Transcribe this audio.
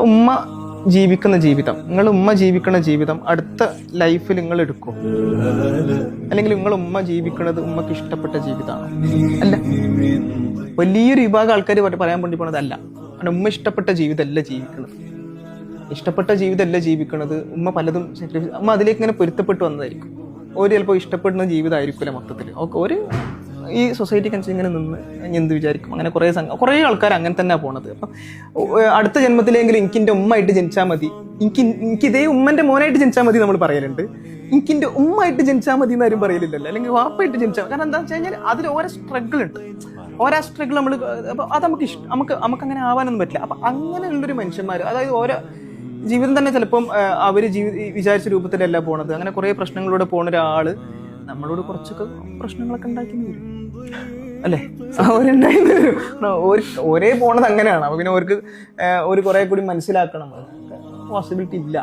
ഉമ്മ ജീവിക്കുന്ന ജീവിതം, നിങ്ങൾ ഉമ്മ ജീവിക്കുന്ന ജീവിതം അടുത്ത ലൈഫിൽ നിങ്ങൾ എടുക്കും, അല്ലെങ്കിൽ നിങ്ങൾ ഉമ്മ ജീവിക്കുന്നത് ഉമ്മക്ക് ഇഷ്ടപ്പെട്ട ജീവിതമാണ്? അല്ല. വലിയൊരു വിഭാഗം ആൾക്കാർ പറയാൻ വേണ്ടി പോണതല്ല. ഉമ്മ ഇഷ്ടപ്പെട്ട ജീവിതമല്ല ജീവിക്കുന്നത്. ഇഷ്ടപ്പെട്ട ജീവിതമല്ല ജീവിക്കുന്നത്. ഉമ്മ പലതും ഉമ്മ അതിലേക്ക് ഇങ്ങനെ പൊരുത്തപ്പെട്ട് വന്നതായിരിക്കും. ഒരു ചിലപ്പോൾ ഇഷ്ടപ്പെടുന്ന ജീവിതമായിരിക്കില്ല മൊത്തത്തിൽ. ഒരു ഈ സൊസൈറ്റിക്ക് അനുസരിച്ച് ഇങ്ങനെ നിന്ന് എന്ത് വിചാരിക്കും, അങ്ങനെ കുറേ ആൾക്കാർ അങ്ങനെ തന്നെ പോണത്. അപ്പം അടുത്ത ജന്മത്തിലെങ്കിലും എനിക്ക് എൻ്റെ ഉമ്മയായിട്ട് ജനിച്ചാൽ മതി, എനിക്ക് ഇതേ ഉമ്മൻ്റെ മോനായിട്ട് ജനിച്ചാൽ മതി നമ്മൾ പറയലുണ്ട്. എനിക്ക് എൻ്റെ ഉമ്മയായിട്ട് ജനിച്ചാൽ മതി എന്നാരും പറയലില്ലല്ലോ, അല്ലെങ്കിൽ വാപ്പായിട്ട് ജനിച്ചാൽ. കാരണം എന്താ വെച്ച് കഴിഞ്ഞാൽ അതിൽ ഓരോ സ്ട്രഗിൾ ഉണ്ട്. ഓരോ സ്ട്രഗിൾ നമ്മൾ, അപ്പോൾ അത് നമുക്ക് അങ്ങനെ ആവാനൊന്നും പറ്റില്ല. അപ്പം അങ്ങനെയുള്ളൊരു മനുഷ്യന്മാർ, അതായത് ഓരോ ജീവിതം തന്നെ ചിലപ്പം അവർ വിചാരിച്ച രൂപത്തിലല്ല പോണത്. അങ്ങനെ കുറേ പ്രശ്നങ്ങളിലൂടെ പോണ ഒരാൾ നമ്മളോട് കുറച്ചൊക്കെ പ്രശ്നങ്ങളൊക്കെ ഉണ്ടാക്കി വരും, അല്ലേ? അവരുണ്ടായി വരും. ഒരേ പോണത് അങ്ങനെയാണ്. അപ്പോൾ പിന്നെ അവർക്ക് ഒരു കുറേ കൂടി മനസ്സിലാക്കണം. പോസിബിലിറ്റി ഇല്ല.